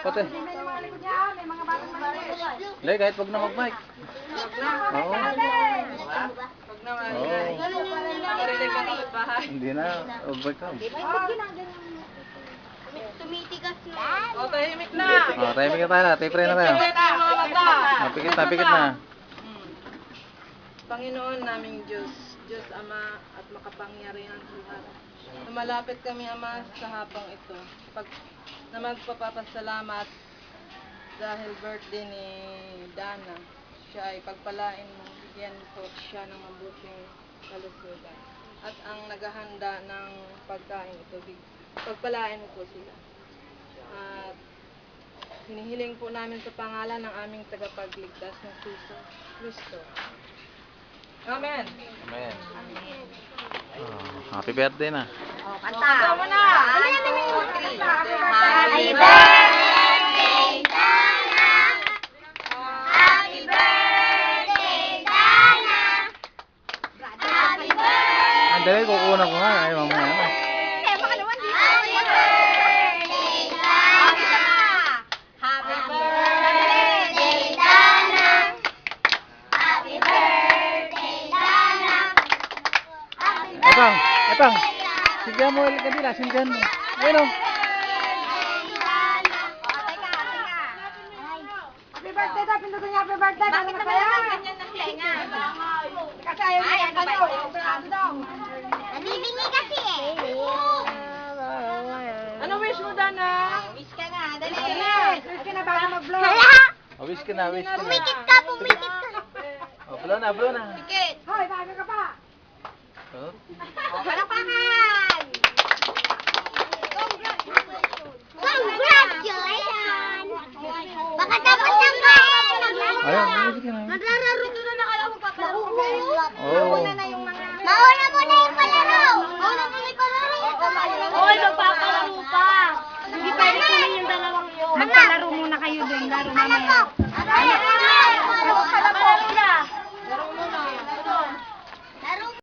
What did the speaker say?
Pati. Lay, kahit wag na mag-mic. Oo. Huwag naman. Marinig ang kapitbahay. Hindi na. Mag-mic ka. Tumitigas na. O, tahimik na. Tahimik na tayo na. Tape na tayo. Pikit na ang mga mata. Pikit na. Panginoon naming Diyos, Diyos Ama at makapangyarihan sa lahat. Lumalapit kami, Ama, sa hapong ito. Na magpapasalamat dahil birthday ni Dana. Siya ay pagpalain mo, bigyan po siya ng mabuting kalusugan. At ang naghahanda ng pagkain ito, pagpalain mo po sila. At hinihiling po namin sa pangalan ng aming tagapagligtas ng Kristo. Amen. Amen. Happy birthday na. Kanta mo na. Happy birthday, Dana. Happy birthday, Dana. Happy birthday. Andali, kukunan ko nga. Ay, mamaya na. Happy birthday, Dana. Happy birthday, Dana. Happy birthday, Dana. Epang. Sindihan mo ulit kanila. Sindihan mo. Ayun o. Happy birthday daw, pindutin niya happy birthday. Bakit naman ganyan ng tenga? Kasi ayaw niya daw, sigurado daw. Nabibingi kasi eh. Ano wish mo, Dana? Wish ka na, dali. Wish ka na bago mag-vlog. Wish ka na. Pumikit ka, pumikit ka. Blow na. Pikit. Hoy, bago ka pa. Oh. Palakpakan! Congratulations! Baka dapat ng Ayun, sige na. Maglalaro na kayo magpapalaro. Oo. Mauna na yung mga... Mauna muna yung